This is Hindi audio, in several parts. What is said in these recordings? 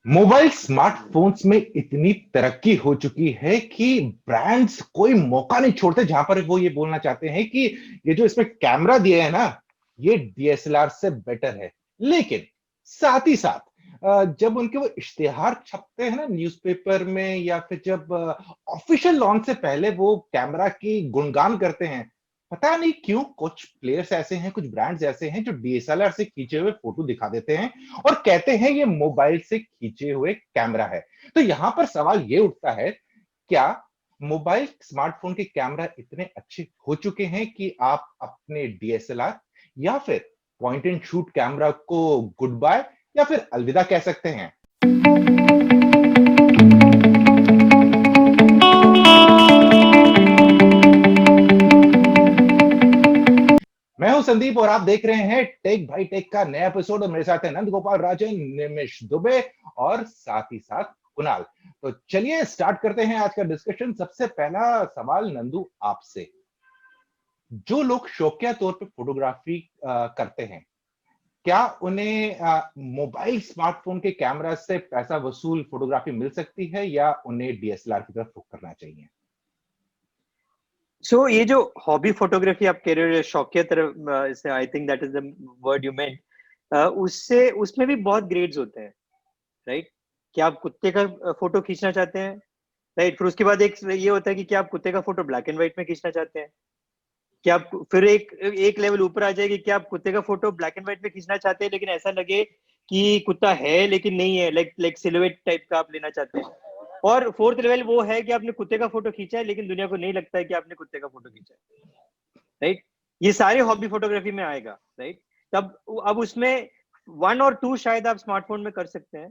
मोबाइल स्मार्टफोन्स में इतनी तरक्की हो चुकी है कि ब्रांड्स कोई मौका नहीं छोड़ते जहां पर वो ये बोलना चाहते हैं कि ये जो इसमें कैमरा दिया है ना, ये डीएसएलआर से बेटर है। लेकिन साथ ही साथ जब उनके वो इश्तिहार छपते हैं ना न्यूज़पेपर में, या फिर जब ऑफिशियल लॉन्च से पहले वो कैमरा की गुणगान करते हैं, पता नहीं क्यों कुछ प्लेयर्स ऐसे हैं, कुछ ब्रांड्स ऐसे हैं जो डीएसएलआर से खींचे हुए फोटो दिखा देते हैं और कहते हैं ये मोबाइल से खींचे हुए कैमरा है। तो यहां पर सवाल ये उठता है, क्या मोबाइल स्मार्टफोन के कैमरा इतने अच्छे हो चुके हैं कि आप अपने डीएसएलआर या फिर पॉइंट एंड शूट कैमरा को गुड बाय या फिर अलविदा कह सकते हैं? मैं हूं संदीप और आप देख रहे हैं टेक भाई टेक का नया एपिसोड, और मेरे साथ है नंद गोपाल राजन, निमिष दुबे और साथ ही साथ कुणाल। तो चलिए स्टार्ट करते हैं आज का डिस्कशन। सबसे पहला सवाल नंदू आपसे, जो लोग शौकिया तौर पे फोटोग्राफी करते हैं, क्या उन्हें मोबाइल स्मार्टफोन के कैमरा से पैसा वसूल फोटोग्राफी मिल सकती है या उन्हें डीएसएलआर की तरफ रुख करना चाहिए? सो ये जो हॉबी फोटोग्राफी आप कह रहे हो, शौकिया तरफ, इसे आई think that is the word you meant. उससे उसमें भी बहुत ग्रेड्स होते हैं, राइट? क्या आप कुत्ते का फोटो खींचना चाहते हैं, राइट? फिर उसके बाद एक ये होता है कि क्या आप कुत्ते का फोटो ब्लैक एंड व्हाइट में खींचना चाहते हैं। क्या आप फिर एक एक लेवल ऊपर आ जाएगी, क्या आप कुत्ते का फोटो ब्लैक एंड व्हाइट में खींचना चाहते हैं लेकिन ऐसा लगे कि कुत्ता है लेकिन नहीं है, लाइक लाइक सिलुएट टाइप का आप लेना चाहते हैं। और फोर्थ लेवल वो है कि आपने कुत्ते का फोटो खींचा है लेकिन दुनिया को नहीं लगता है कि आपने कुत्ते का फोटो खींचा है, राइट? ये सारे हॉबी फोटोग्राफी में आएगा, राइट? तब अब उसमें 1 और 2 शायद आप स्मार्टफोन में कर सकते हैं,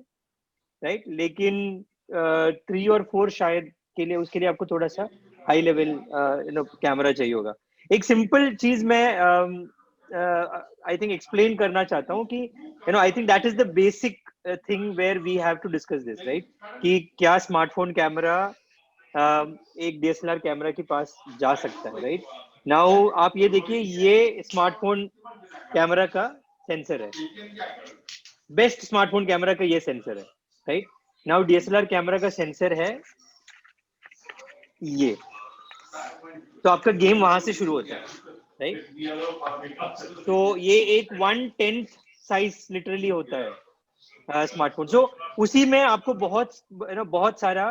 राइट? लेकिन 3 और 4 शायद के लिए, उसके लिए आपको थोड़ा सा हाई लेवल कैमरा चाहिए होगा। एक सिंपल चीज मैं आई थिंक एक्सप्लेन करना चाहता हूँ कि I think that is the basic thing where we have to discuss this, right? कि क्या स्मार्टफोन कैमरा एक डीएसएलआर कैमरा के पास जा सकता है, राइट? नाउ आप ये देखिए, ये स्मार्टफोन कैमरा का सेंसर है, बेस्ट स्मार्टफोन कैमरा का ये सेंसर है, राइट? नाउ डीएसएलआर कैमरा का सेंसर है ये, तो आपका गेम वहां से शुरू होता है, राइट? तो ये एक 1/10 साइज लिटरली होता है स्मार्टफोन। सो उसी में आपको बहुत सारा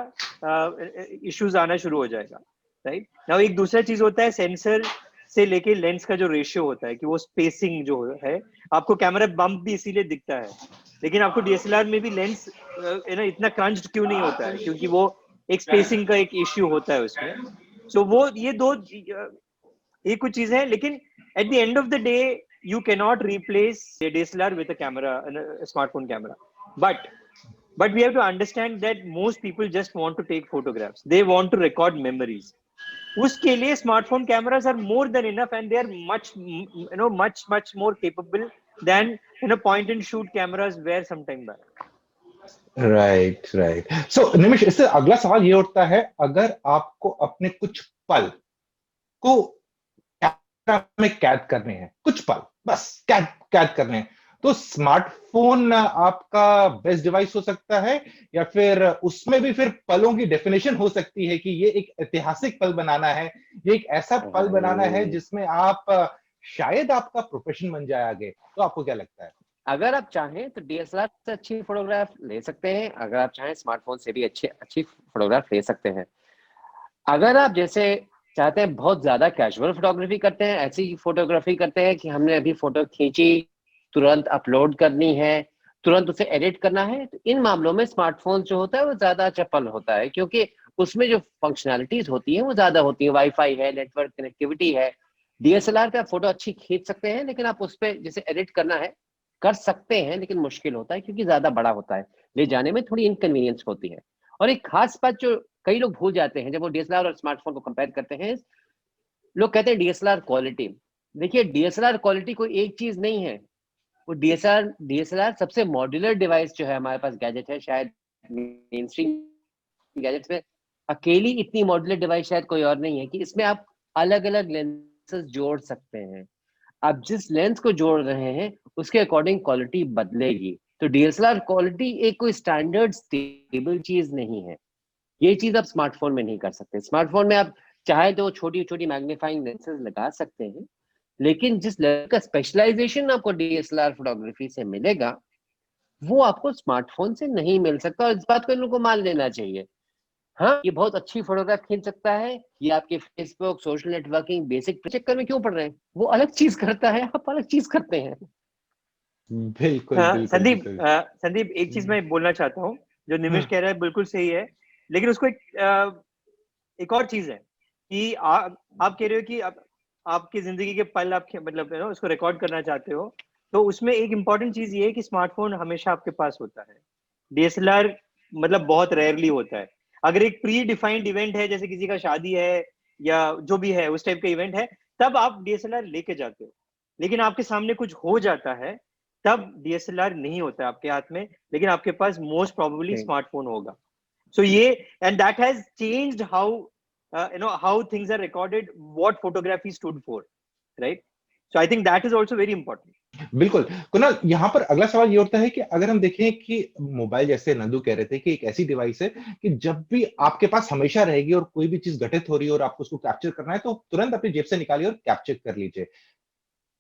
इश्यूज आना शुरू हो जाएगा, राइट? नाउ एक दूसरा चीज होता है सेंसर से लेके लेंस का जो रेशियो होता है, कि वो स्पेसिंग जो है, आपको कैमरा बम्प भी इसीलिए दिखता है, लेकिन आपको डीएसएलआर में भी लेंस इतना क्रंच्ड क्यों नहीं होता है, क्योंकि वो एक स्पेसिंग का एक इश्यू होता है उसमें। सो वो ये कुछ चीजें हैं, लेकिन at the end of the day you cannot replace a DSLR with a camera, a smartphone camera. But we have to understand that most people just want to take photographs. They want to record memories. उसके लिए smartphone cameras are more than enough, and they are much more capable than point and shoot cameras were some time back. Right right. So Nimish, इससे अगला सवाल ये उठता है, अगर आपको अपने कुछ पल को कैमरा में कैद करने हैं, कुछ पल बस कैद कैद करने हैं, तो स्मार्टफोन आपका बेस्ट डिवाइस हो सकता है, या फिर उसमें भी फिर पलों की डेफिनेशन हो सकती है कि ये एक ऐतिहासिक पल बनाना है, ये एक ऐसा पल बनाना है जिसमें आप शायद आपका प्रोफेशन बन जाए आगे। तो आपको क्या लगता है? अगर आप चाहें तो डीएसएलआर से अच्छी फोटोग्राफ ले सकते हैं, अगर आप चाहें स्मार्टफोन से भी अच्छी फोटोग्राफ ले सकते हैं। अगर आप जैसे चाहते हैं बहुत ज्यादा कैजुअल फोटोग्राफी करते हैं, ऐसी फोटोग्राफी करते हैं कि हमने अभी फोटो खींची, तुरंत अपलोड करनी है, तुरंत उसे एडिट करना है, तो इन मामलों में स्मार्टफोन जो होता है वो ज्यादा चपल होता है, क्योंकि उसमें जो फंक्शनैलिटीज होती हैं वो ज्यादा होती है, वाईफाई है, नेटवर्क कनेक्टिविटी है। डीएसएलआर पे आप फोटो अच्छी खींच सकते हैं, लेकिन आप उस पर जैसे एडिट करना है कर सकते हैं, लेकिन मुश्किल होता है क्योंकि ज्यादा बड़ा होता है, ले जाने में थोड़ी इनकन्वीनियंस होती है। और एक खास बात जो कई लोग भूल जाते हैं जब वो डीएसएलआर और स्मार्टफोन को कंपेयर करते हैं, लोग कहते हैं डीएसएलआर क्वालिटी। देखिए, डीएसएलआर क्वालिटी कोई एक चीज नहीं है। वो डीएसएलआर सबसे मॉड्यूलर डिवाइस जो है हमारे पास गैजेट है, शायद मेन स्ट्रीम गैजेट्स में अकेली इतनी मॉड्यूलर डिवाइस शायद कोई और नहीं है कि इसमें आप अलग अलग लेंसेज जोड़ सकते हैं। आप जिस लेंस को जोड़ रहे हैं उसके अकॉर्डिंग क्वालिटी बदलेगी। तो डीएसएलआर क्वालिटी एक कोई स्टैंडर्ड स्टेबल चीज नहीं है। ये चीज आप स्मार्टफोन में नहीं कर सकते। स्मार्टफोन में आप चाहे तो छोटी छोटी मैग्नीफाइंग लेंसेज लगा सकते हैं, लेकिन जिस लेवल का स्पेशलाइजेशन आपको डीएसएलआर फोटोग्राफी से मिलेगा वो आपको स्मार्टफोन से नहीं मिल सकता, और इस बात को इन लोगों को मान लेना चाहिए। हाँ, ये बहुत अच्छी फोटोग्राफ खींच सकता है, ये आपके फेसबुक, सोशल नेटवर्किंग, बेसिक चक्कर में क्यों पड़ रहे हैं? वो अलग चीज करता है, आप अलग चीज करते हैं। बिल्कुल बिल्कुल संदीप, बिल्कुल। संदीप एक चीज मैं बोलना चाहता हूँ, जो निमिष हम्म, कह रहा है बिल्कुल सही है, लेकिन उसको एक और चीज है कि आप कह रहे हो कि आपकी जिंदगी के पल आप मतलब उसको रिकॉर्ड करना चाहते हो, तो उसमें एक इंपॉर्टेंट चीज ये है कि स्मार्टफोन हमेशा आपके पास होता है, डीएसएलआर मतलब बहुत रेयरली होता है। अगर एक प्री डिफाइंड इवेंट है, जैसे किसी का शादी है या जो भी है उस टाइप का इवेंट है, तब आप डीएसएलआर लेके जाते हो। लेकिन आपके सामने कुछ हो जाता है तब डीएसएलआर नहीं होता है आपके हाथ में, लेकिन आपके पास मोस्ट प्रोबेबली स्मार्टफोन होगा। So and that has changed how how things are recorded, what photography stood for, right? So I think that is also very important. बिल्कुल। कुणाल, यहाँ पर अगला सवाल ये उठता है कि अगर हम देखें कि मोबाइल, जैसे नंदू कह रहे थे, कि एक ऐसी डिवाइस है कि जब भी आपके पास हमेशा रहेगी और कोई भी चीज घटित हो रही है और आपको उसको कैप्चर करना है तो तुरंत अपनी जेब से निकालिए और कैप्चर कर लीजिए।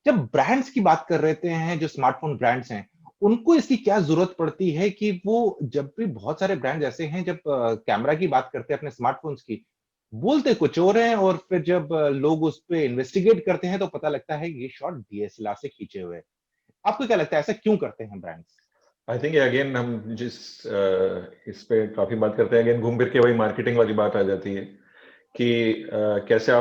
जब ब्रांड्स की बात कर रहे हैं, जो स्मार्टफोन ब्रांड्स हैं, उनको इसकी क्या जरूरत पड़ती है कि वो, जब भी बहुत सारे ब्रांड्स ऐसे हैं जब कैमरा की बात करते हैं अपने स्मार्टफोन्स की, बोलते कुछ और हैं और फिर जब लोग उस पे इन्वेस्टिगेट करते हैं तो पता लगता है ये शॉट डीएसएलआर से खींचे हुए हैं। आपको क्या लगता है ऐसा क्यों करते हैं ब्रांड्स? आई थिंक अगेन हम जिस इस पे काफी बात करते हैं, अगेन घूम फिर के वही मार्केटिंग वाली बात आ जाती है कि कैसे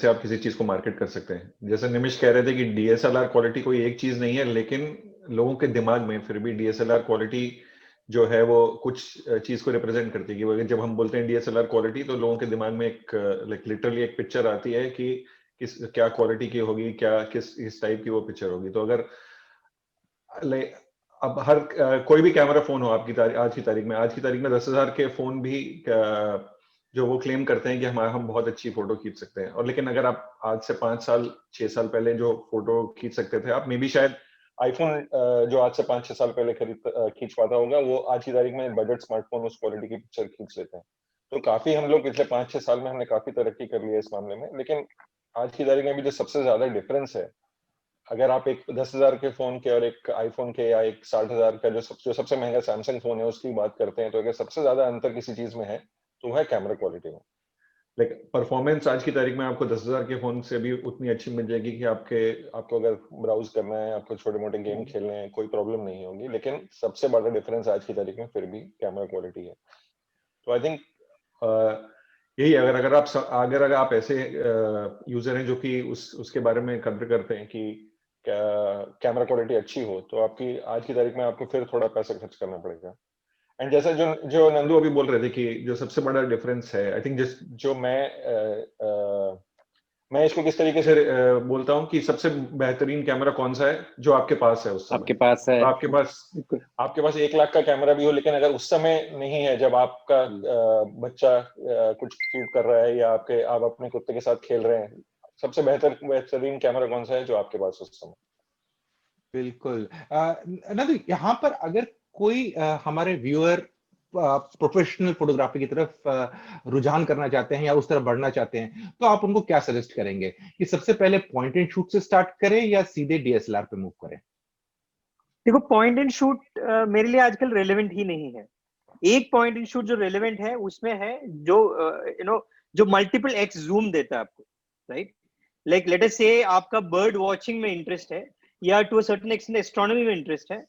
आप किसी चीज को मार्केट कर सकते हैं। जैसे निमिष कह रहे थे कि डीएसएलआर क्वालिटी कोई एक चीज नहीं है, लेकिन लोगों के दिमाग में फिर भी डीएसएलआर क्वालिटी जो है वो कुछ चीज को रिप्रेजेंट करती है। कि जब हम बोलते हैं डीएसएलआर क्वालिटी तो लोगों के दिमाग में एक लिटरली एक पिक्चर आती है कि क्या क्वालिटी की होगी, क्या किस टाइप की वो पिक्चर होगी। तो अगर अब कोई भी कैमरा फोन हो आपकी आज की तारीख में 10,000 के फोन भी जो वो क्लेम करते हैं कि हम बहुत अच्छी फोटो खींच सकते हैं। और लेकिन अगर आप आज से 5 साल 6 साल पहले जो फोटो खींच सकते थे आप, मे बी शायद आईफोन जो आज से 5-6 साल पहले खींच पाता होगा, वो आज की तारीख में बजट स्मार्टफोन उस क्वालिटी की पिक्चर खींच लेते हैं। तो काफी हम लोग पिछले 5-6 साल में हमने काफी तरक्की कर ली है इस मामले में। लेकिन आज की तारीख में भी जो सबसे ज्यादा डिफरेंस है, अगर आप एक 10,000 के फोन के और एक आईफोन के या एक 60,000 का जो सबसे महंगा सैमसंग फोन है उसकी बात करते हैं, तो अगर सबसे ज्यादा अंतर किसी चीज में है तो है कैमरा क्वालिटी में। लेकिन परफॉर्मेंस आज की तारीख में आपको 10,000 के फोन से भी उतनी अच्छी मिल जाएगी कि आपको अगर ब्राउज करना है, आपको छोटे मोटे गेम खेलने हैं, कोई प्रॉब्लम नहीं होगी। लेकिन सबसे बड़ा डिफरेंस आज की तारीख में फिर भी कैमरा क्वालिटी है। तो आई थिंक यही, अगर आप ऐसे यूजर हैं जो कि उसके बारे में कदर करते हैं कि कैमरा क्वालिटी अच्छी हो, तो आपकी आज की तारीख में आपको फिर थोड़ा पैसा खर्च करना पड़ेगा। एंड जैसा जो नंदू अभी बोल रहे थे कि जो सबसे बड़ा डिफरेंस है, आई थिंक जो मैं इसको किस तरीके से बोलता हूँ कि सबसे बेहतरीन कैमरा कौन सा है जो आपके पास है उस समय। आपके पास है, तो आपके पास 1 लाख का कैमरा भी हो, लेकिन अगर उस समय नहीं है जब आपका बच्चा कुछ क्यूट कर रहा है या आप अपने कुत्ते के साथ खेल रहे हैं, सबसे बेहतरीन कैमरा कौन सा है जो आपके पास उस समय। बिल्कुल। नंदू, यहाँ पर अगर कोई हमारे व्यूअर प्रोफेशनल फोटोग्राफी की तरफ रुझान करना चाहते हैं या उस तरफ बढ़ना चाहते हैं, तो आप उनको क्या सजेस्ट करेंगे कि सबसे पहले पॉइंट एंड शूट से स्टार्ट करें या सीधे डीएसएलआर पे मूव करें? देखो, पॉइंट एंड शूट मेरे लिए आजकल रेलेवेंट ही नहीं है। एक पॉइंट एंड शूट जो रेलेवेंट है उसमें है जो जो मल्टीपल एक्स जूम देता है आपको, राइट? लाइक लेट अस से आपका बर्ड वॉचिंग में इंटरेस्ट है या to a certain extent astronomy में इंटरेस्ट है,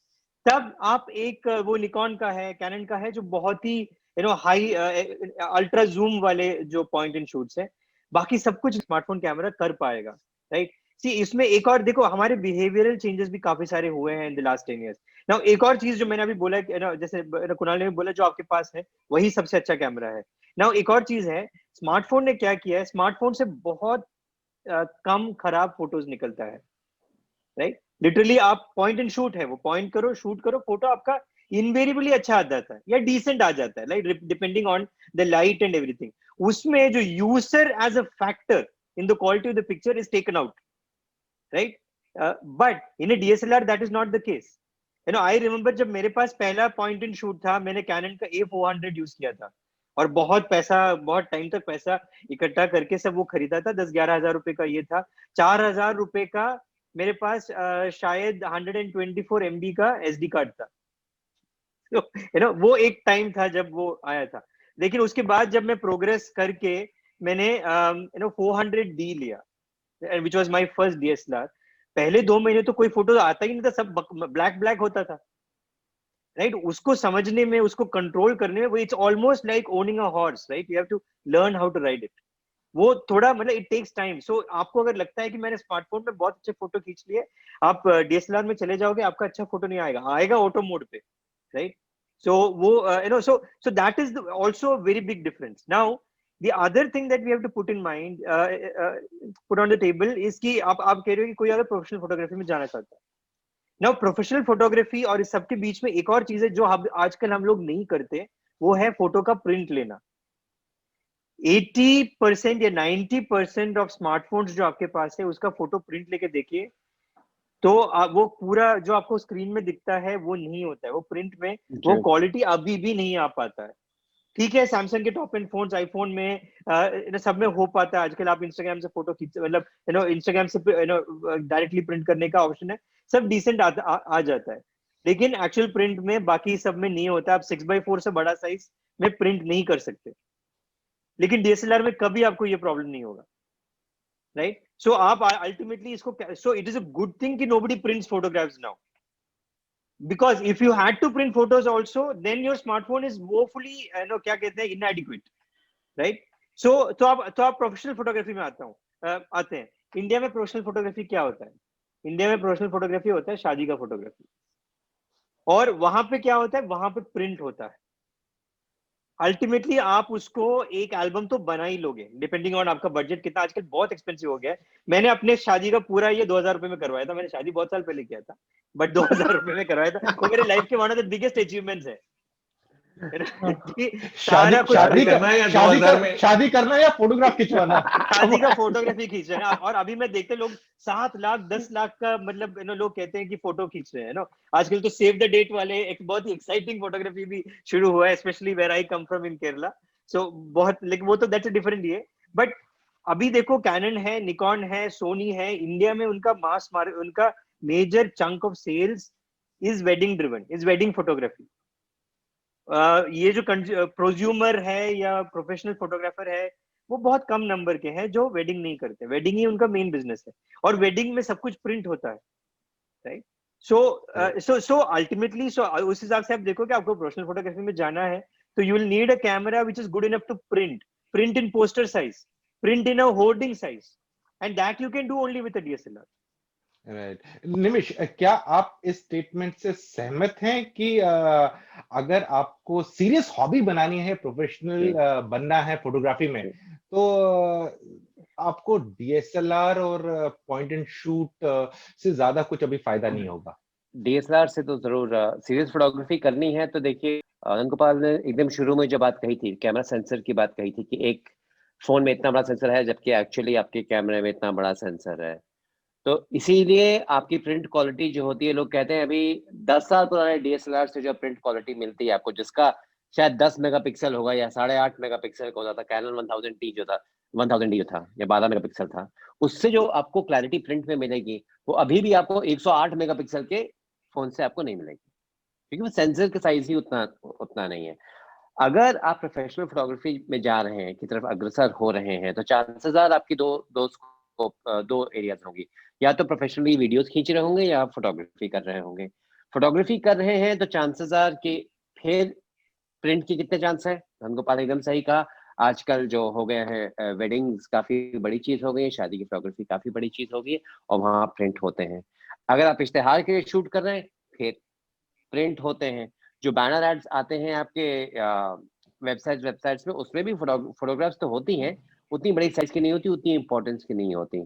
तब आप एक वो निकॉन का है, कैनन का है, जो बहुत ही हाई अल्ट्रा जूम वाले जो पॉइंट एंड शूट्स है, बाकी सब कुछ स्मार्टफोन कैमरा कर पाएगा, राइट? सी इसमें एक और देखो, हमारे बिहेवियरल चेंजेस भी काफी सारे हुए हैं in the last 10 years। Now एक और चीज जो मैंने अभी बोला, जैसे कुणाल ने भी बोला, जो आपके पास है वही सबसे अच्छा कैमरा है। नाउ एक और चीज है, स्मार्टफोन ने क्या किया है, स्मार्टफोन से बहुत कम खराब फोटोज निकलता है, राइट? लिटरली आप पॉइंट एंड शूट है, वो पॉइंट करो, शूट करो, फोटो आपका इनवेरिएबली अच्छा आ जाता है या डिसेंट आ जाता है, like depending on the light and everything. उसमें जो user as a factor in the quality of the picture is taken out, right? But in a DSLR that is not the case. You know I remember जब मेरे पास पहला पॉइंट एंड शूट था, मैंने कैनन का A400 यूज किया था और बहुत टाइम तक पैसा इकट्ठा करके सब वो खरीदा था। 10-11 हजार रुपए का ये था। 4,000 रुपए का मेरे पास शायद 124 MB का SD कार्ड था। यू नो वो एक टाइम था जब वो आया था। लेकिन उसके बाद जब मैं प्रोग्रेस करके मैंने 400D लिया, which was my first DSLR। पहले 2 महीने तो कोई फोटो आता ही नहीं था, सब ब्लैक ब्लैक होता था, राइट। उसको समझने में, उसको कंट्रोल करने में, वो it's almost like owning a horse, right. You have to learn how to ride it. वो थोड़ा मतलब इट टेक्स टाइम। सो आपको अगर लगता है कि मैंने स्मार्टफोन में बहुत अच्छे फोटो खींच लिए, आप DSLR में चले जाओगे, आपका अच्छा फोटो नहीं आएगा, आएगा ऑटो मोड पे, राइट। सो वो so that is also a very big difference. Now the other thing that we have to put in mind, put on the table is कि आप कह रहे हो कि कोई अगर प्रोफेशनल फोटोग्राफी में जाना चाहता है। नाउ प्रोफेशनल फोटोग्राफी और इस सबके बीच में एक और चीज है जो आजकल हम लोग नहीं करते, वो है फोटो का प्रिंट लेना। 80% या 90% ऑफ स्मार्टफोन्स जो आपके पास है, उसका फोटो प्रिंट लेके देखिए तो वो पूरा जो आपको स्क्रीन में दिखता है वो नहीं होता है, वो प्रिंट में वो क्वालिटी अभी भी नहीं आ पाता है। ठीक है, सैमसंग के टॉप एंड फोन्स, आईफोन में सब में हो पाता है। आजकल आप इंस्टाग्राम से फोटो खींच, मतलब इंस्टाग्राम से डायरेक्टली प्रिंट करने का ऑप्शन है, सब डिसेंट आ जाता है। लेकिन एक्चुअल प्रिंट में बाकी सब में नहीं होता। आप 6x4 से बड़ा साइज में प्रिंट नहीं कर सकते, लेकिन DSLR में कभी आपको ये प्रॉब्लम नहीं होगा, राइट। सो आप अल्टीमेटली इसको, so it is a good thing कि nobody prints photographs now, because if you had to print photos also, then your smartphone is woefully क्या कहते हैं, inadequate, right? So तो आप प्रोफेशनल फोटोग्राफी में आते हैं। इंडिया में प्रोफेशनल फोटोग्राफी क्या होता है? इंडिया में प्रोफेशनल फोटोग्राफी होता है शादी का फोटोग्राफी, और वहां पे क्या होता है, वहां पे प्रिंट होता है। अल्टीमेटली आप उसको एक एल्बम तो बना ही लोगे, डिपेंडिंग ऑन आपका बजट कितना। आजकल बहुत एक्सपेंसिव हो गया है। मैंने अपने शादी का पूरा ये 2,000 रुपए में करवाया था। मैंने शादी बहुत साल पहले किया था, बट 2,000 रुपए में करवाया था। वो मेरे लाइफ के one of the biggest achievements है। सारा कुछ करना है या 2000 में शादी करना है या फोटोग्राफ खिंचवाना? शादी का फोटोग्राफी खींच रहे हैं। और अभी मैं देखते लोग 7 लाख 10 लाख का, मतलब लोग कहते हैं कि फोटो खींच रहे हैं ना। आजकल तो सेव द डेट वाले एक बहुत ही एक्साइटिंग फोटोग्राफी भी शुरू हुआ है, especially where I come from in Kerala. So बहुत, लेकिन वो तो दैट्स अ डिफरेंट ये। बट अभी देखो, कैनन है, निकॉन है, सोनी है, इंडिया में उनका उनका major chunk of sales is wedding driven, is wedding photography. ये जो प्रोज्यूमर है या प्रोफेशनल फोटोग्राफर है, वो बहुत कम नंबर के हैं जो वेडिंग नहीं करते। वेडिंग ही उनका मेन बिजनेस है, और वेडिंग में सब कुछ प्रिंट होता है, राइट। सो अल्टीमेटली, उस हिसाब से आप देखो कि आपको प्रोफेशनल फोटोग्राफी में जाना है तो you will need a camera which is good enough to print in poster size, print in a hoarding size, and that you can do only with a DSLR। Right. Nimish, क्या आप इस स्टेटमेंट से सहमत हैं कि अगर आपको सीरियस हॉबी बनानी है, प्रोफेशनल बनना है फोटोग्राफी में, तो आपको DSLR और पॉइंट एंड शूट से ज्यादा कुछ अभी फायदा नहीं होगा? DSLR से तो जरूर सीरियस फोटोग्राफी करनी है तो देखिए, आनंद गोपाल ने एकदम शुरू में जो बात कही थी, कैमरा सेंसर की बात कही थी कि एक फोन में इतना बड़ा सेंसर है, जबकि एक्चुअली आपके कैमरे में इतना बड़ा सेंसर है। तो इसीलिए आपकी प्रिंट क्वालिटी जो होती है, लोग कहते हैं अभी 10 साल पुराने DSLR से जो प्रिंट क्वालिटी मिलती है आपको, जिसका शायद 10 मेगापिक्सल होगा या 8.5 मेगापिक्सल का होता था, कैनन 1000D जो था, 1000D जो था, या 12 मेगापिक्सल था, उससे जो आपको क्लैरिटी प्रिंट में मिलेगी वो अभी भी आपको 108 मेगापिक्सल के फोन से आपको नहीं मिलेगी, क्योंकि वो सेंसर का साइज ही उतना नहीं है। अगर आप प्रोफेशनल फोटोग्राफी में जा रहे हैं, की तरफ अग्रसर हो रहे हैं, तो चांसेस आर आपकी दो एरियाज होंगी। या तो प्रोफेशनली वीडियोस खींच रहे होंगे या फोटोग्राफी कर रहे होंगे। फोटोग्राफी कर रहे हैं तो चांसेस आर कि फिर प्रिंट के कितने चांस है, गोपाल एकदम सही कहा। आजकल जो हो गए हैं, वेडिंग्स काफी बड़ी चीज हो गई है, शादी की फोटोग्राफी काफी बड़ी चीज हो गई है, और वहां प्रिंट होते हैं। अगर आप इश्तेहार के लिए शूट कर रहे हैं, फिर प्रिंट होते हैं। जो बैनर एड्स आते हैं आपके वेबसाइट्स में, उसमें भी फोटोग्राफ्स तो होती हैं, उतनी बड़ी साइज की नहीं होती, उतनी इंपॉर्टेंस की नहीं होती।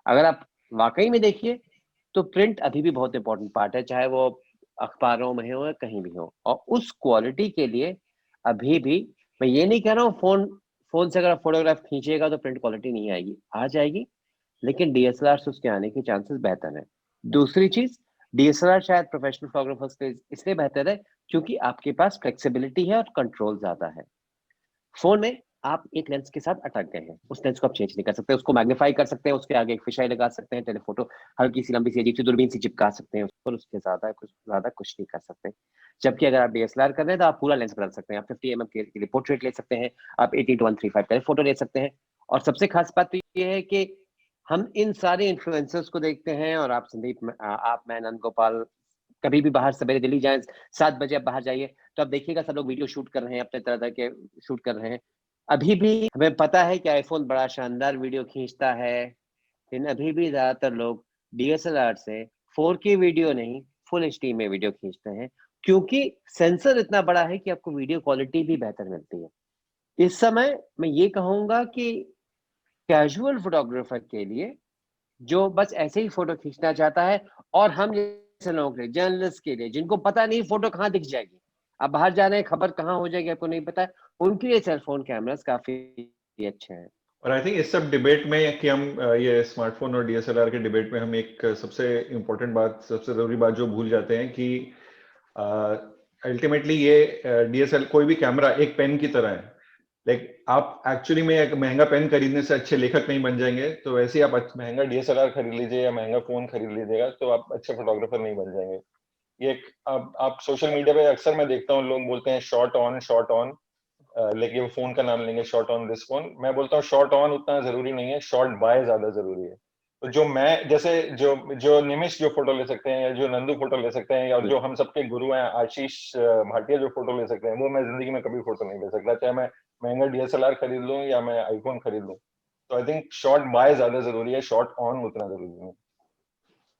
अगर आप वाकई में देखिए तो प्रिंट अभी भी बहुत इंपॉर्टेंट पार्ट है, चाहे वो अखबारों में हो या कहीं भी हो। और उस क्वालिटी के लिए अभी भी, मैं ये नहीं कह रहा हूँ फोन से अगर फोटोग्राफ खींचेगा तो प्रिंट क्वालिटी नहीं आएगी, आ जाएगी, लेकिन DSLR से उसके आने के चांसेस बेहतर है। दूसरी चीज, डीएसएलआर शायद प्रोफेशनल फोटोग्राफर्स के लिए इसलिए बेहतर है क्योंकि आपके पास फ्लेक्सिबिलिटी है और कंट्रोल ज्यादा है। फोन में आप एक लेंस के साथ अटक गए हैं, उस लेंस को आप चेंज नहीं कर सकते, उसको मैग्नीफाई कर सकते हैं, उसके आगे एक फिशआई लगा सकते हैं, टेलीफोटो हल्की सी लंबी सी अजीब सी दूरबीन से चिपका सकते हैं उसको, उसके ज्यादा कुछ नहीं कर सकते। जबकि अगर आप डीएसएलआर कर रहे हैं तो आप पूरा लेंस बदल सकते हैं, आप 50 mm के लिए पोर्ट्रेट ले सकते हैं, आप 18:135 टेलीफोटो ले सकते हैं। और सबसे खास बात तो ये है कि हम इन सारे इन्फ्लुएंसर्स को देखते हैं, और आप संदीप, आप, मैं, नंद गोपाल, कभी भी बाहर सवेरे दिल्ली जाएं 7 बजे आप बाहर जाइए तो आप देखिएगा सब लोग वीडियो शूट कर रहे हैं, अपने तरह तरह के शूट कर रहे हैं। अभी भी हमें पता है कि आईफोन बड़ा शानदार वीडियो खींचता है, लेकिन अभी भी ज्यादातर लोग डीएसएलआर से 4K वीडियो नहीं, फुल एचडी में वीडियो खींचते हैं, क्योंकि सेंसर इतना बड़ा है कि आपको वीडियो क्वालिटी भी बेहतर मिलती है। इस समय मैं ये कहूंगा कि कैजुअल फोटोग्राफर के लिए जो बस ऐसे ही फोटो खींचना चाहता है, और हम जैसे लोगों के लिए, जर्नलिस्ट के लिए जिनको पता नहीं फोटो कहाँ दिख जाएगी, आप बाहर जा रहे हैं खबर कहाँ हो जाएगी आपको नहीं पता है, उनके लिए सेलफोन कैमरास काफी अच्छे हैं। और आई थिंक इस सब डिबेट में कि हम ये स्मार्टफोन और डीएसएलआर के डिबेट में हम एक सबसे इम्पोर्टेंट बात, सबसे जरूरी बात जो भूल जाते हैं कि अल्टीमेटली ये डीएसएल कोई भी कैमरा एक पेन की तरह है। लाइक आप एक्चुअली में एक महंगा पेन खरीदने से अच्छे लेखक नहीं बन जाएंगे, तो वैसे ही आप महंगा डीएसएलआर खरीद लीजिए या महंगा फोन खरीद लीजिएगा तो आप अच्छे फोटोग्राफर नहीं बन जाएंगे। ये एक आप सोशल मीडिया पे अक्सर मैं देखता हूँ लोग बोलते हैं शॉट ऑन, लेकिन वो फोन का नाम लेंगे शॉट ऑन दिस फोन। मैं बोलता हूँ शॉट ऑन उतना जरूरी नहीं है, शॉट बाय ज्यादा जरूरी है। तो जो मैं जैसे जो निमिष जो फोटो ले सकते हैं, या जो नंदू फोटो ले सकते हैं, या जो हम सबके गुरु हैं आशीष भाटिया जो फोटो ले सकते हैं, वो मैं जिंदगी में कभी फोटो नहीं ले सकता, चाहे मैं महंगा डीएसएलआर खरीद लूं या मैं आईफोन खरीद लूं। तो आई थिंक शॉट बाय ज्यादा जरूरी है, शॉट ऑन उतना जरूरी नहीं।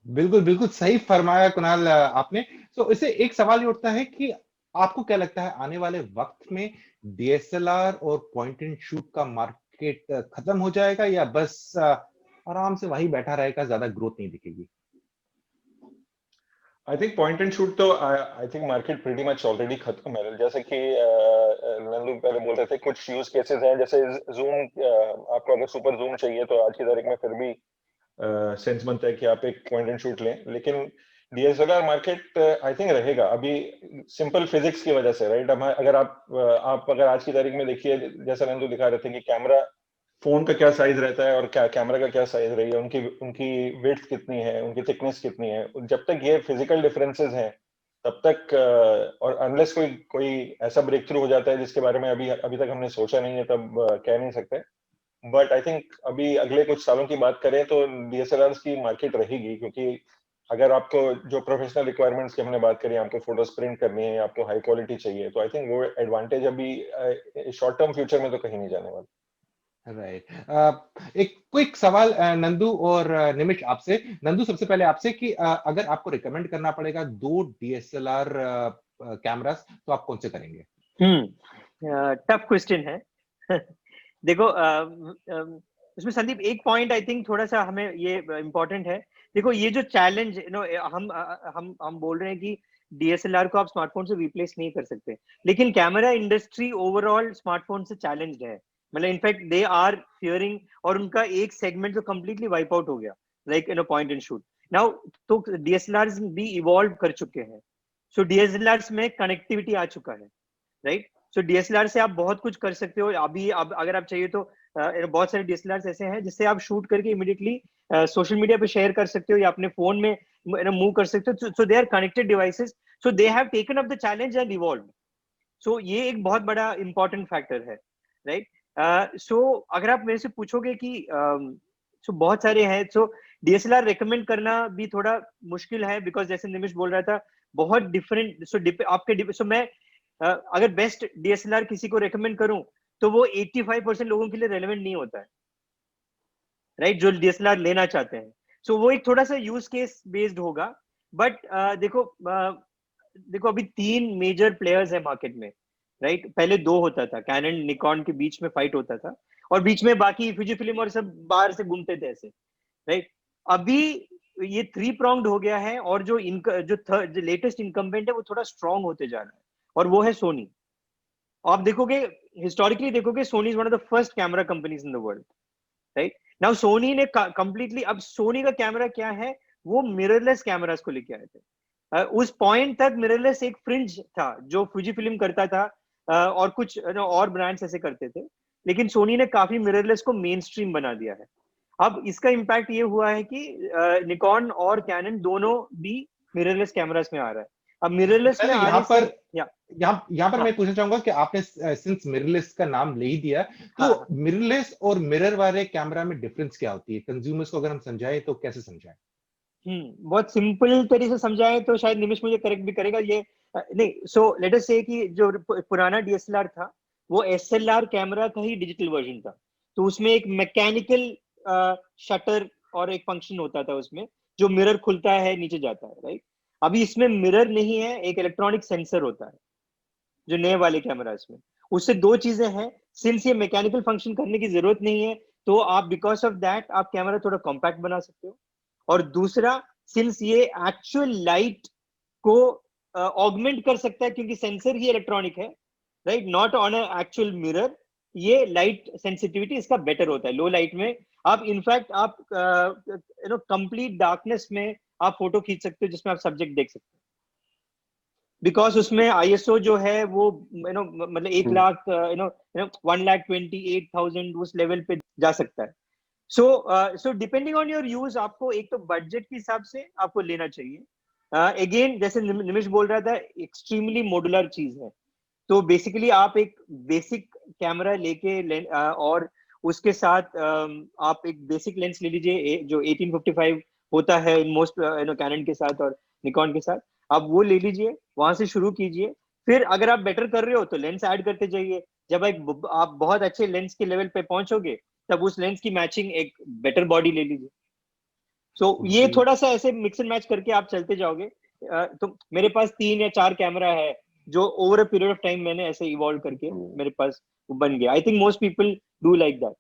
बिल्कुल बिल्कुल सही फरमाया कुणाल आपने। तो इससे एक सवाल ये उठता है कि आपको क्या लगता है आने वाले वक्त में डीएसएलआर और पॉइंट एंड शूट का मार्केट खत्म हो जाएगा, या बस आराम से वही बैठा रहेगा, ज्यादा ग्रोथ नहीं दिखेगी? I think point and shoot तो I think market pretty much already खत्म है। जैसे कि नंदू पहले बोल रहे थे कुछ यूज केसेस हैं, जैसे जूम, आपको अगर सुपर जूम चाहिए तो आज की तारीख में फिर भी सेंस बनता है कि आप एक पॉइंट एंड शूट लें। लेकिन डीएसएलआर मार्केट आई थिंक रहेगा अभी, सिंपल फिजिक्स की वजह से, राइट। अगर आप अगर आज की तारीख में देखिए, जैसा नंदू दिखा रहे थे कि कैमरा फोन का क्या साइज रहता है और क्या कैमरा का क्या साइज रही है, उनकी विड्थ कितनी है, उनकी थिकनेस कितनी है, जब तक ये फिजिकल डिफरेंसेस हैं तब तक, और अनलेस कोई ऐसा ब्रेक थ्रू हो जाता है जिसके बारे में अभी तक हमने सोचा नहीं है, तब कह नहीं सकते। बट आई थिंक अभी अगले कुछ सालों की बात करें तो डीएसएलआर की मार्केट रहेगी, क्योंकि अगर आपको जो प्रोफेशनल रिक्वायरमेंट्स की हमने बात करी, आपको फोटोज प्रिंट करनी है, आपको हाई क्वालिटी चाहिए, तो आई थिंक वो एडवांटेज अभी शॉर्ट टर्म फ्यूचर में तो कहीं नहीं जाने वाला। राइट। एक क्विक सवाल नंदू और निमिष आपसे। नंदू, सबसे पहले आपसे कि अगर आपको रिकमेंड करना पड़ेगा 2 डीएसएलआर कैमरास तो आप कौन से करेंगे? टफ क्वेश्चन है। देखो इसमें संदीप एक पॉइंट आई थिंक थोड़ा सा हमें ये इम्पोर्टेंट है। देखो ये जो चैलेंज हम बोल रहे हैं कि डीएसएलआर को आप स्मार्टफोन से रिप्लेस नहीं कर सकते, लेकिन कैमरा इंडस्ट्री ओवरऑल स्मार्टफोन से चैलेंज्ड है। मतलब इनफैक्ट दे आर फियरिंग, और उनका एक सेगमेंट तो कंप्लीटली वाइप आउट हो गया, like point and shoot now. तो डीएसएलआर भी इवॉल्व कर चुके हैं। सो डीएसएलआर में कनेक्टिविटी आ चुका है, राइट। सो डीएसएलआर से आप बहुत कुछ कर सकते हो। अभी अब अगर आप चाहिए तो बहुत सारे डीएसएलआर ऐसे हैं जिससे आप शूट करके इमीडिएटली सोशल मीडिया पे शेयर कर सकते हो या अपने फोन में मूव कर सकते हो। So they are connected devices, so they have taken up the challenge and evolve. सो ये एक बहुत बड़ा इंपॉर्टेंट फैक्टर है, राइट। सो अगर आप मेरे से पूछोगे कि सो बहुत सारे हैं, सो डीएसएलआर रेकमेंड करना भी थोड़ा मुश्किल है, बिकॉज जैसे निमिष बोल रहा था बहुत डिफरेंट। सो आपके सो मैं अगर बेस्ट डीएसएलआर किसी को रेकमेंड करूं तो वो 85% लोगों के लिए रेलेवेंट नहीं होता है, राइट, जो डीएसएलआर लेना चाहते हैं। सो वो एक थोड़ा सा यूज केस बेस्ड होगा। बट देखो अभी 3 मेजर प्लेयर्स है मार्केट में, राइट। पहले 2 होता था, कैनन निकॉन के बीच में फाइट होता था, और बीच में बाकी फुजी फिल्म और सब बाहर से घूमते थे ऐसे, राइट। अभी ये 3 pronged हो गया है, और जो लेटेस्ट इनकम्बेंट है वो थोड़ा स्ट्रॉन्ग होते जा रहा है, और वो है सोनी। आप देखोगे, हिस्टोरिकली देखोगे, Sony is one of the first camera companies in the world, right. Now Sony ने कंप्लीटली, अब सोनी का कैमरा क्या है, वो मिररलेस कैमरास को लेके आए थे। उस पॉइंट तक मिररलेस एक फ्रिंज था जो फुजी फिल्म करता था, और कुछ और ब्रांड्स ऐसे करते थे, लेकिन सोनी ने काफी मिररलेस को मेन स्ट्रीम बना दिया है। अब इसका इम्पैक्ट ये हुआ है कि निकॉन और कैनन दोनों भी मिररलेस कैमरास में आ रहा है। अब मिररलेस में यहाँ आने पर से यहाँ पर हाँ, मैं पूछना चाहूंगा कि आपने सिंस मिररलेस का नाम ले ही दिया, तो हाँ, मिररलेस और मिरर वाले कैमरा में डिफरेंस क्या होती है? कंज्यूमर्स को अगर हम समझाएं तो कैसे समझाएं? बहुत सिंपल तरीके से समझाए तो शायद निमिष मुझे करेक्ट भी करेगा ये। नहीं, सो लेट अस से कि जो पुराना डीएसएलआर था वो एसएलआर कैमरा का ही डिजिटल वर्जन था। तो उसमें एक मैकेनिकल शटर और एक फंक्शन होता था उसमें, जो मिरर खुलता है नीचे जाता है, राइट। अभी इसमें मिरर नहीं है, एक इलेक्ट्रॉनिक सेंसर होता है जो नए वाले कैमरास में। उससे दो चीजें हैं, सिंस ये मैकेनिकल फंक्शन करने की जरूरत नहीं है तो आप बिकॉज ऑफ दैट आप कैमरा थोड़ा कॉम्पैक्ट बना सकते हो। और दूसरा, सिंस ये एक्चुअल लाइट को ऑगमेंट कर सकता है क्योंकि सेंसर ही इलेक्ट्रॉनिक है, right, not on actual mirror, ये लाइट सेंसिटिविटी इसका बेटर होता है लो लाइट में। आप इनफैक्ट आप कंप्लीट डार्कनेस में आप फोटो खींच सकते हो जिसमें आप सब्जेक्ट देख सकते हो, बिकॉज उसमें आईएसओ जो है वो मतलब 1 लाख 1,28,000 उस लेवल पे जा सकता है। So depending on your use आपको एक तो बजट के हिसाब से आपको लेना चाहिए। अगेन जैसे निमिष बोल रहा था, एक्सट्रीमली मॉड्यूलर चीज है। तो बेसिकली आप एक बेसिक कैमरा लेके और उसके साथ आप एक बेसिक लेंस ले लीजिए जो 1855 होता है मोस्ट कैनन के साथ और निकॉन के साथ, आप वो ले लीजिए, वहां से शुरू कीजिए। फिर अगर आप बेटर कर रहे हो तो लेंस ऐड करते जाइए। जब आप बहुत अच्छे लेंस के लेवल पे पहुंचोगे तब उस लेंस की मैचिंग एक बेटर बॉडी ले लीजिए। ये थोड़ा सा ऐसे मिक्स एंड मैच करके आप चलते जाओगे। तो मेरे पास 3 या 4 कैमरा है जो over a period of time मैंने ऐसे इवॉल्व करके मेरे पास वो बन गया। I think most people do like that.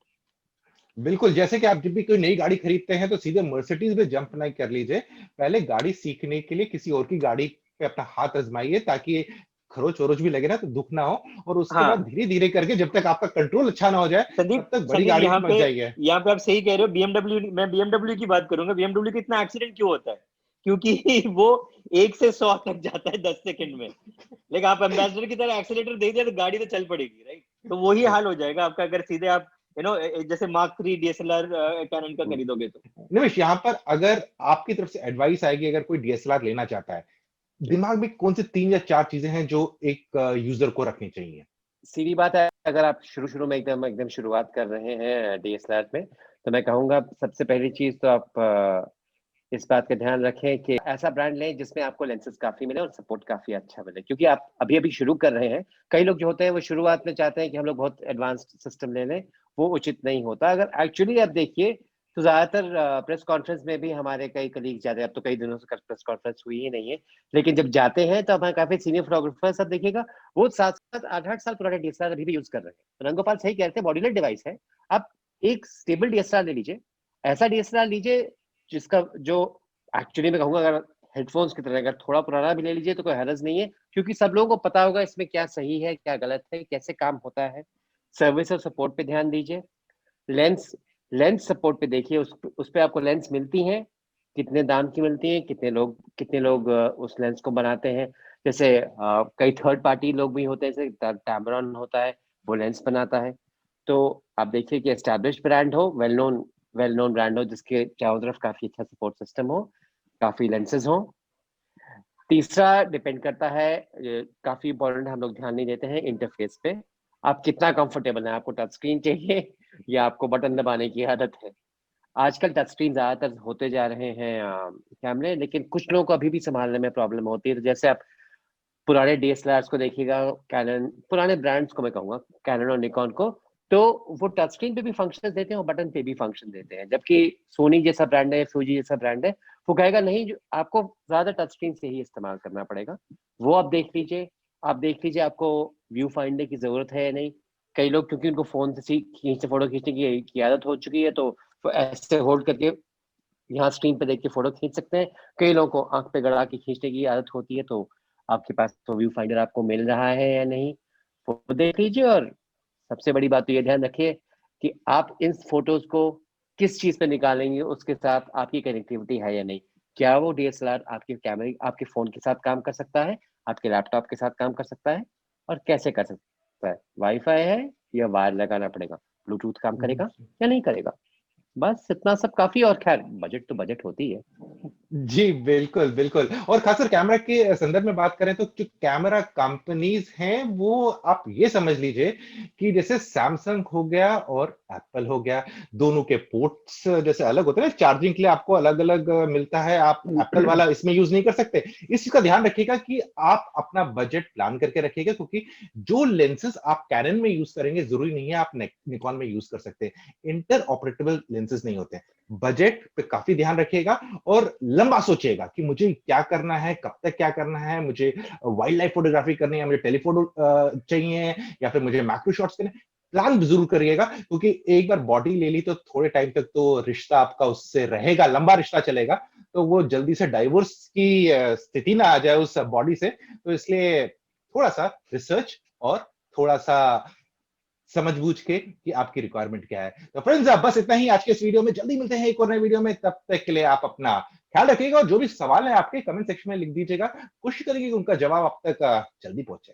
बिल्कुल, जैसे कि आप जब भी कोई नई गाड़ी खरीदते हैं तो सीधे मर्सिडीज में जंप नहीं कर लीजिए। पहले गाड़ी सीखने के लिए किसी और की गाड़ी पे अपना हाथ आजमाइए, ताकि खरोच वरोच भी लगे ना तो दुख ना हो, और उसके बाद हाँ धीरे धीरे करके जब तक आपका कंट्रोल अच्छा ना हो जाए संदीप, तब तक बड़ी गाड़ी में मत जाइए। यहाँ पे आप सही कह रहे हो। बीएमडब्ल्यू, मैं बीएमडब्ल्यू की बात करूंगा। बीएमडब्ल्यू का इतना एक्सीडेंट क्यों होता है? क्योंकि वो 1 से 100 तक जाता है 10 सेकंड में। लेकिन आप एम्बेसडर की तरह एक्सीलेटर दे दिया तो गाड़ी तो चल पड़ेगी, राइट। तो वही हाल हो जाएगा आपका अगर सीधे आप जैसे मार्क 3 डीएसएलआर कैनन का खरीदोगे तो। निमिष, यहाँ पर अगर आपकी तरफ से एडवाइस आएगी, अगर कोई डीएसएलआर लेना चाहता है, दिमाग में कौन से 3 या 4 चीजें हैं जो एक यूजर को रखनी चाहिए? सीधी बात है, अगर आप शुरू में एकदम शुरुआत कर रहे हैं डीएसएलआर में, तो मैं कहूंगा सबसे पहली चीज तो आप इस बात का ध्यान रखें कि ऐसा ब्रांड लें जिसमें आपको लेंसेज काफी मिले और सपोर्ट काफी अच्छा मिले, क्योंकि आप अभी शुरू कर रहे हैं। कई लोग जो होते हैं वो शुरुआत में चाहते हैं कि हम लोग बहुत एडवांस्ड सिस्टम ले लें, वो उचित नहीं होता। अगर एक्चुअली आप देखिए तो ज्यादातर प्रेस कॉन्फ्रेंस में भी हमारे कई कलीग जाते हैं, अब तो कई दिनों से प्रेस कॉन्फ्रेंस हुई ही नहीं है, लेकिन जब जाते हैं तो हमारे काफी सीनियर फोटोग्राफर सब देखिएगा वो 7-8 साल पुराने डीएसएलआर अभी भी यूज कर रहे हैं। तो रंगोपाल सही कह रहे थे, मॉड्यूलर डिवाइस है। आप एक स्टेबल डीएसएलआर ले लीजिए, ऐसा डीएसएलआर लीजिए जिसका जो एक्चुअली मैं कहूंगा अगर हेडफोन्स की तरह अगर थोड़ा पुराना भी ले लीजिए तो कोई हरज नहीं है, क्योंकि सब लोगों को पता होगा इसमें क्या सही है क्या गलत है, कैसे काम होता है। सर्विस और सपोर्ट पे ध्यान दीजिए। लेंस लेंस सपोर्ट पे देखिए, उस पे आपको लेंस मिलती हैं, कितने दाम की मिलती है, कितने लोग उस लेंस को बनाते हैं। जैसे कई थर्ड पार्टी लोग भी होते हैं, जैसे टैमरॉन होता है, वो लेंस बनाता है। तो आप देखिए कि एस्टैब्लिश ब्रांड हो, वेल नोन ब्रांड हो, जिसके चारों तरफ काफी अच्छा सपोर्ट सिस्टम हो, काफी लेंसेज हो। तीसरा डिपेंड करता है, काफी इंपॉर्टेंट हम लोग ध्यान नहीं देते हैं इंटरफेस पे। आप कितना कंफर्टेबल है, आपको टच स्क्रीन चाहिए या आपको बटन दबाने की आदत है। आजकल टच स्क्रीन ज्यादातर होते जा रहे हैं कैमरे, लेकिन कुछ लोगों को अभी भी संभालने में प्रॉब्लम होती है। तो जैसे आप पुराने डीएसएलआर को देखिएगा, कैनन, पुराने ब्रांड्स को मैं कहूंगा कैनन और निकॉन को, तो वो टच स्क्रीन पे भी फंक्शन देते हैं और बटन पे भी फंक्शन देते हैं। जबकि सोनी जैसा ब्रांड है, फूजी जैसा ब्रांड है, वो कहेगा नहीं, जो आपको ज्यादा टच स्क्रीन से ही इस्तेमाल करना पड़ेगा। वो आप देख लीजिए। आपको व्यू फाइंडर की जरूरत है या नहीं। कई लोग क्योंकि उनको फोन से फोटो खींचने की आदत हो चुकी है, तो वो ऐसे होल्ड करके यहाँ स्क्रीन पे देख के फोटो खींच सकते हैं। कई लोगों को आंख पे गड़ा के खींचने की आदत होती है, तो आपके पास तो व्यू फाइंडर आपको मिल रहा है या नहीं, वो देख लीजिए। और सबसे बड़ी बात तो ये ध्यान रखिए कि आप इन फोटोज को किस चीज पे निकालेंगे, उसके साथ आपकी कनेक्टिविटी है या नहीं। क्या वो डीएसएलआर आपके कैमरे, आपके फोन के साथ काम कर सकता है, आपके लैपटॉप के साथ काम कर सकता है, और कैसे कर सकता है? वाईफाई है या वायर लगाना पड़ेगा, ब्लूटूथ काम करेगा या नहीं करेगा, बस इतना सब काफी। और खैर बजट तो बजट होती है। जी बिल्कुल बिल्कुल। और खासकर कैमरा के संदर्भ में बात करें तो जो कैमरा कंपनीज हैं वो आप ये समझ लीजिए कि जैसे सैमसंग हो गया और एप्पल हो गया, दोनों के पोर्ट्स जैसे अलग होते हैं ना, चार्जिंग के लिए आपको अलग अलग मिलता है, आप एप्पल वाला इसमें यूज नहीं कर सकते। इस चीज का ध्यान रखिएगा कि आप अपना बजट प्लान करके रखिएगा, क्योंकि जो लेंसेज आप कैनन में यूज करेंगे जरूरी नहीं है आप निकॉन में यूज कर सकते हैं। इंटर ऑपरेटेबल लेंसेज नहीं होते हैं। बजट पे काफी ध्यान रखिएगा और लंबा सोचिएगा कि मुझे क्या करना है, कब तक क्या करना है, मुझे वाइल्ड लाइफ फोटोग्राफी करनी है, मुझे टेलीफोटो चाहिए, या फिर मुझे मैक्रो शॉट्स करने। प्लान जरूर करिएगा, क्योंकि एक बार बॉडी ले ली तो थोड़े टाइम तक तो रिश्ता आपका उससे रहेगा, लंबा रिश्ता चलेगा। तो वो जल्दी से डाइवोर्स की स्थिति ना आ जाए उस बॉडी से। तो इसलिए थोड़ा सा रिसर्च और थोड़ा सा समझ बूझ के कि आपकी रिक्वायरमेंट क्या है। तो फ्रेंड्स बस इतना ही आज के इस वीडियो में। जल्दी मिलते हैं एक और नए वीडियो में, तब तक के लिए आप अपना ख्याल रखिएगा और जो भी सवाल है आपके कमेंट सेक्शन में लिख दीजिएगा, कोशिश करेंगे कि उनका जवाब आप तक जल्दी पहुंचे।